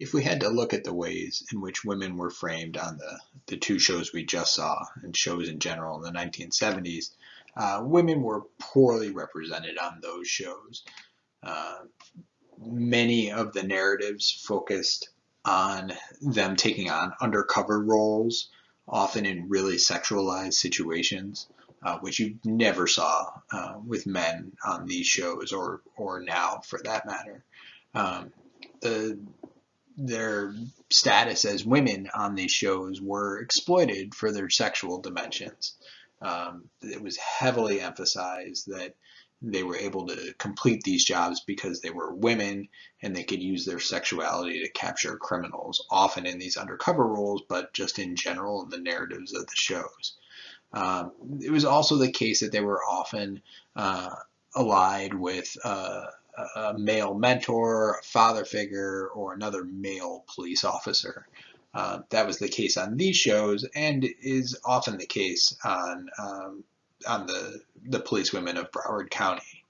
If we had to look at the ways in which women were framed on the two shows we just saw and shows in general in the 1970s, women were poorly represented on those shows. Uh, Many of the narratives focused on them taking on undercover roles, often in really sexualized situations, which you never saw with men on these shows or now for that matter. Um, the their status as women on these shows were exploited for their sexual dimensions. It was heavily emphasized that they were able to complete these jobs because they were women and they could use their sexuality to capture criminals, often in these undercover roles, but just in general in the narratives of the shows. It was also the case that they were often uh, allied with a male mentor, a father figure, or another male police officer. That was the case on these shows, and is often the case on the policewomen of Broward County.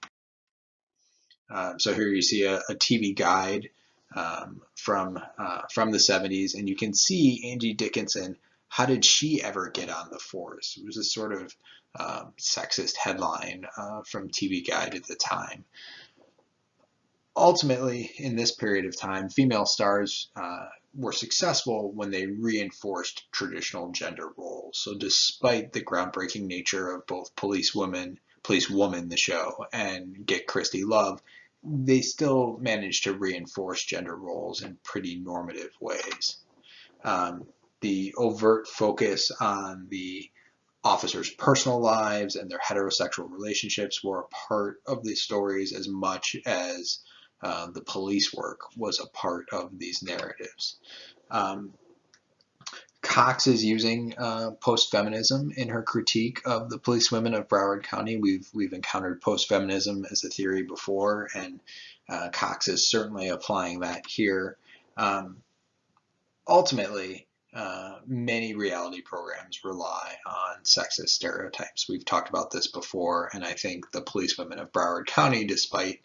So here you see a TV guide from the 70s, and you can see Angie Dickinson. How did she ever get on the force? It was a sort of sexist headline from TV Guide at the time. Ultimately, in this period of time, female stars were successful when they reinforced traditional gender roles. So, despite the groundbreaking nature of both Police Woman, the show, and Get Christie Love, they still managed to reinforce gender roles in pretty normative ways. Um, the overt focus on the officers' personal lives and their heterosexual relationships were a part of the stories as much as the police work was a part of these narratives. Um, Cox is using post-feminism in her critique of the policewomen of Broward County. We've encountered post-feminism as a theory before, and Cox is certainly applying that here. Um, Ultimately, many reality programs rely on sexist stereotypes. We've talked about this before, and I think the policewomen of Broward County, despite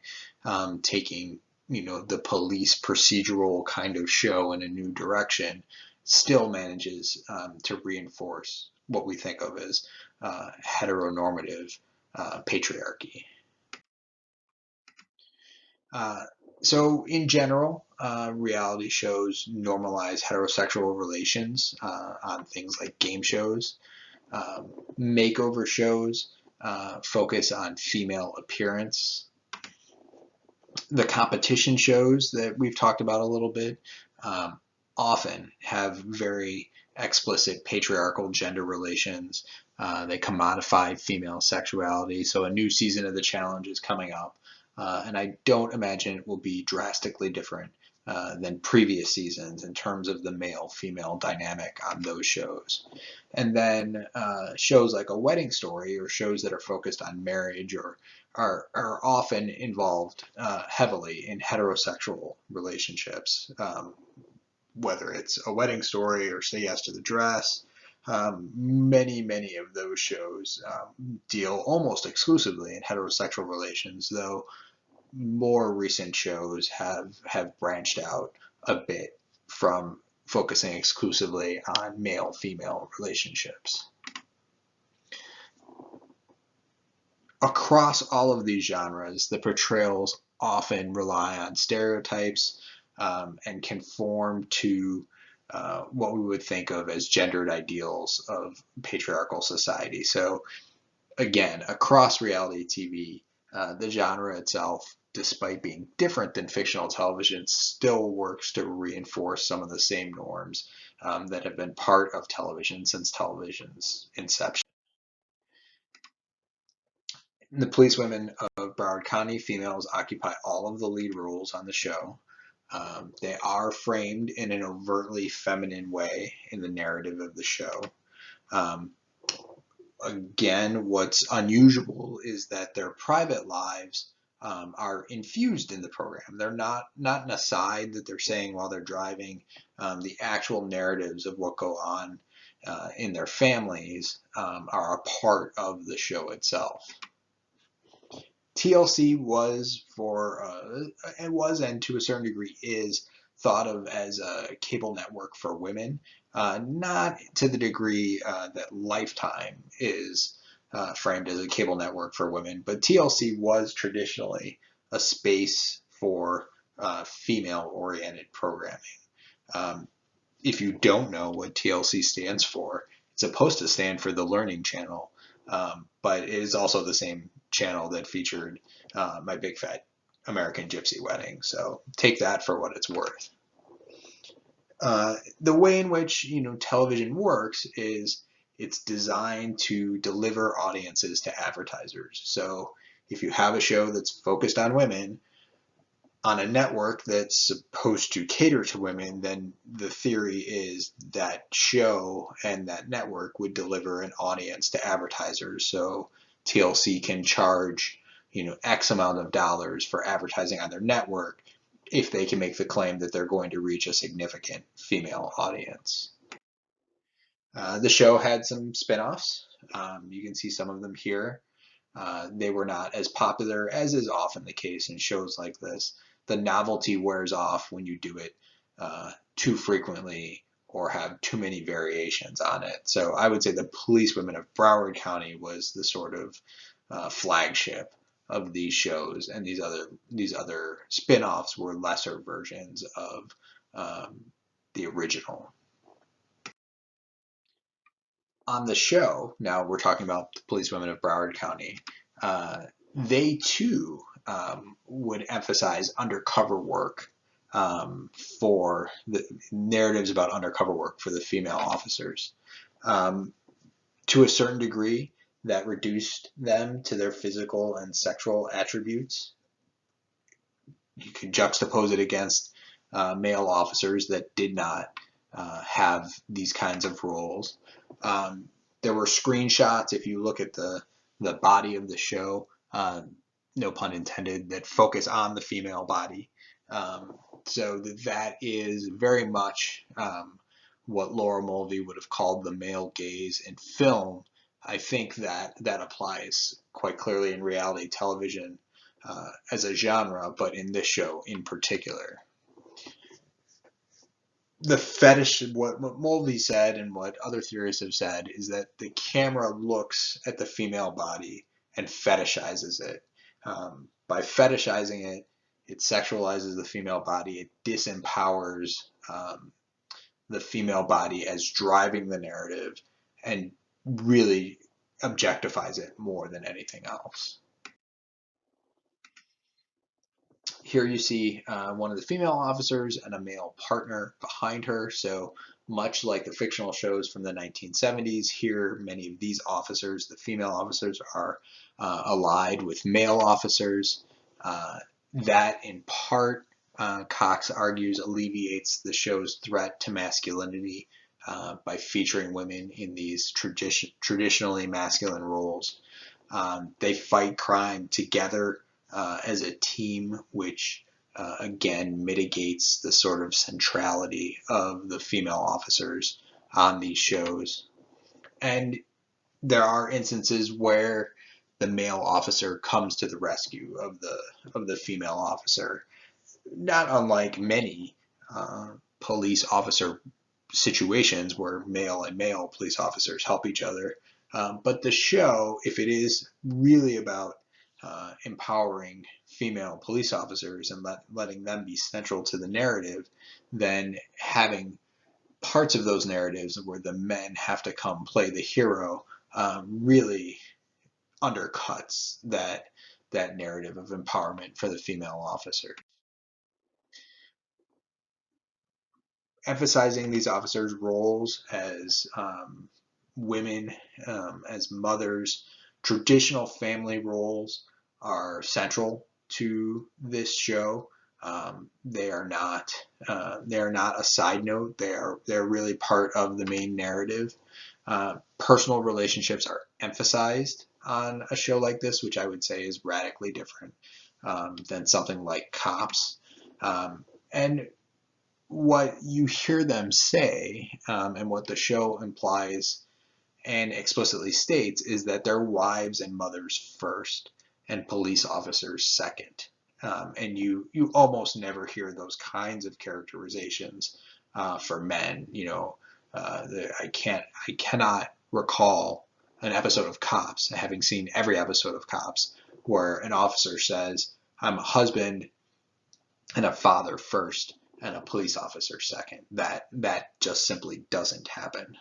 taking the police procedural kind of show in a new direction, still manages to reinforce what we think of as heteronormative patriarchy. Uh, so, in general, reality shows normalize heterosexual relations on things like game shows. Um, Makeover shows focus on female appearance. The competition shows that we've talked about a little bit um, often have very explicit patriarchal gender relations. They commodify female sexuality. So a new season of The Challenge is coming up. And I don't imagine it will be drastically different than previous seasons in terms of the male-female dynamic on those shows. And then shows like A Wedding Story or shows that are focused on marriage or are often involved heavily in heterosexual relationships, whether it's A Wedding Story or Say Yes to the Dress. Many of those shows deal almost exclusively in heterosexual relations, though more recent shows have branched out a bit from focusing exclusively on male-female relationships. Across all of these genres, the portrayals often rely on stereotypes and conform to what we would think of as gendered ideals of patriarchal society. So, again, across reality TV, the genre itself, despite being different than fictional television, still works to reinforce some of the same norms that have been part of television since television's inception. In the policewomen of Broward County, females occupy all of the lead roles on the show. They are framed in an overtly feminine way in the narrative of the show. Um, Again, what's unusual is that their private lives are infused in the program. They're not an aside that they're saying while they're driving. The actual narratives of what go on in their families are a part of the show itself. TLC was and to a certain degree is thought of as a cable network for women, not to the degree that Lifetime is framed as a cable network for women, but TLC was traditionally a space for female-oriented programming. Um, if you don't know what TLC stands for, it's supposed to stand for the Learning Channel, but it is also the same channel that featured My Big Fat American Gypsy Wedding. So take that for what it's worth. The way in which television works is it's designed to deliver audiences to advertisers. So if you have a show that's focused on women, on a network that's supposed to cater to women, then the theory is that show and that network would deliver an audience to advertisers. So TLC can charge, X amount of dollars for advertising on their network if they can make the claim that they're going to reach a significant female audience. The show had some spin-offs. You can see some of them here. They were not as popular as is often the case in shows like this. The novelty wears off when you do it too frequently or have too many variations on it. So I would say the Policewomen of Broward County was the sort of flagship of these shows, and these other spin-offs were lesser versions of the original. On the show, now we're talking about the Policewomen of Broward County, they too would emphasize undercover work for the narratives about undercover work for the female officers. To a certain degree, that reduced them to their physical and sexual attributes. You could juxtapose it against male officers that did not have these kinds of roles. There were screenshots, if you look at the body of the show, no pun intended, that focus on the female body. So that is very much what Laura Mulvey would have called the male gaze in film. I think that applies quite clearly in reality television as a genre, but in this show in particular. The fetish, what Mulvey said and what other theorists have said, is that the camera looks at the female body and fetishizes it. By fetishizing it, it sexualizes the female body. It disempowers the female body as driving the narrative and really objectifies it more than anything else. Here you see one of the female officers and a male partner behind her. So much like the fictional shows from the 1970s, here many of these officers, the female officers, are allied with male officers. That in part, Cox argues, alleviates the show's threat to masculinity by featuring women in these traditionally masculine roles. They fight crime together as a team, which again mitigates the sort of centrality of the female officers on these shows. And there are instances where the male officer comes to the rescue of the female officer, not unlike many police officer situations where male and male police officers help each other. But the show, if it is really about empowering female police officers and letting them be central to the narrative, then having parts of those narratives where the men have to come play the hero really undercuts that narrative of empowerment for the female officer. Emphasizing these officers' roles as women, as mothers, traditional family roles are central to this show. They are not a side note. They're really part of the main narrative. Personal relationships are emphasized on a show like this, which I would say is radically different than something like Cops. And what you hear them say, and what the show implies and explicitly states, is that they're wives and mothers first and police officers second. And you almost never hear those kinds of characterizations for men. I cannot recall an episode of Cops, having seen every episode of Cops, where an officer says, "I'm a husband and a father first, and a police officer second." That just simply doesn't happen.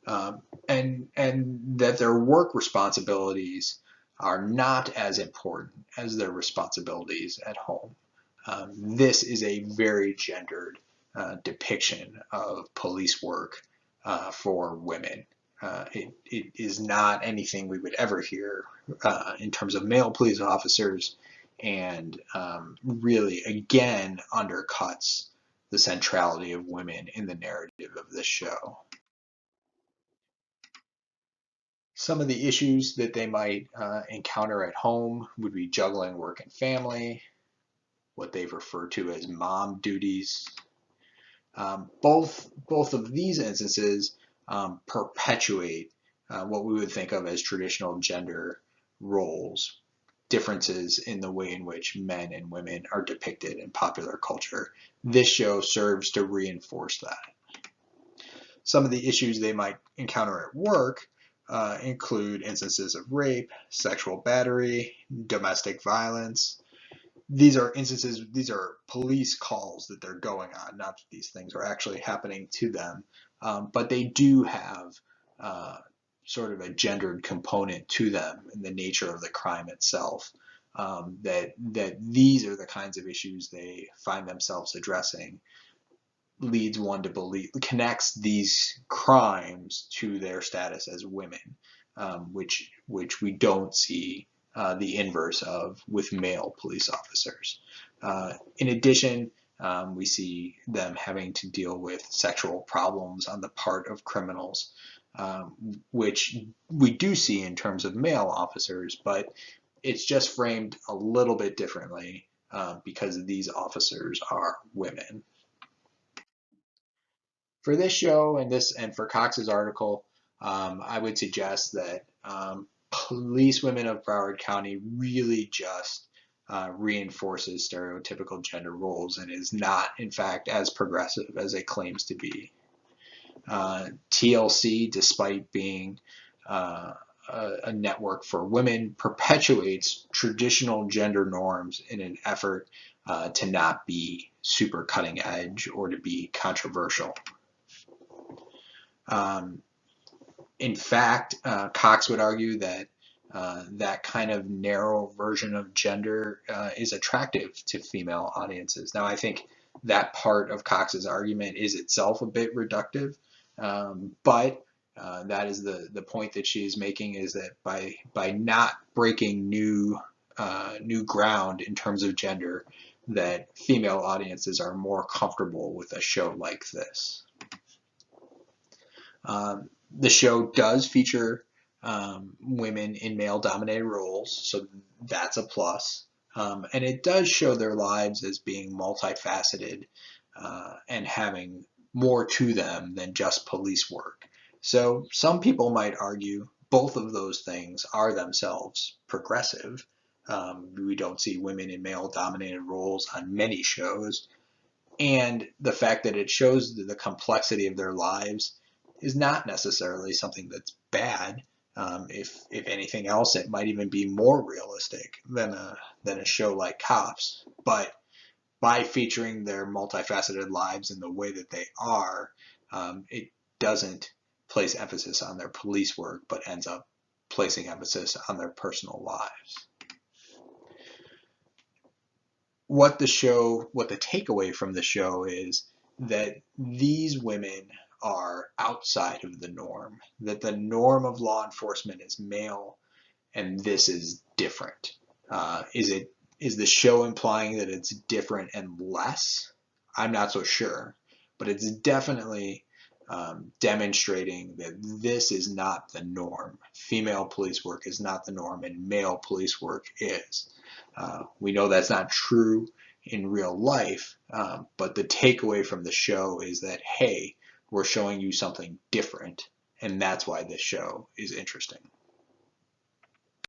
And that their work responsibilities are not as important as their responsibilities at home. This is a very gendered depiction of police work for women. It is not anything we would ever hear in terms of male police officers, and really, again, undercuts the centrality of women in the narrative of this show. Some of the issues that they might encounter at home would be juggling work and family, what they've referred to as mom duties. Both of these instances perpetuate what we would think of as traditional gender roles, differences in the way in which men and women are depicted in popular culture. This show serves to reinforce that. Some of the issues they might encounter at work include instances of rape, sexual battery, domestic violence. These are police calls that they're going on, not that these things are actually happening to them, but they do have sort of a gendered component to them in the nature of the crime itself. That these are the kinds of issues they find themselves addressing, leads one to believe, connects these crimes to their status as women, which we don't see the inverse of with male police officers. In addition, we see them having to deal with sexual problems on the part of criminals, which we do see in terms of male officers, but it's just framed a little bit differently because these officers are women. For this show and for Cox's article, I would suggest that Police Women of Broward County really just reinforces stereotypical gender roles and is not, in fact, as progressive as it claims to be. TLC, despite being a network for women, perpetuates traditional gender norms in an effort to not be super cutting edge or to be controversial. In fact, Cox would argue that that kind of narrow version of gender is attractive to female audiences. Now, I think that part of Cox's argument is itself a bit reductive, but that is the point that she is making, is that by not breaking new ground in terms of gender, that female audiences are more comfortable with a show like this. The show does feature women in male-dominated roles, so that's a plus. And it does show their lives as being multifaceted and having more to them than just police work. So some people might argue both of those things are themselves progressive. We don't see women in male-dominated roles on many shows, and the fact that it shows the complexity of their lives is not necessarily something that's bad. If anything else, it might even be more realistic than a show like Cops. But by featuring their multifaceted lives in the way that they are, it doesn't place emphasis on their police work, but ends up placing emphasis on their personal lives. What the takeaway from the show is that these women are outside of the norm, that the norm of law enforcement is male, and this is different. Is the show implying that it's different and less? I'm not so sure, but it's definitely demonstrating that this is not the norm. Female police work is not the norm, and male police work is. We know that's not true in real life, but the takeaway from the show is that, hey, we're showing you something different, and that's why this show is interesting.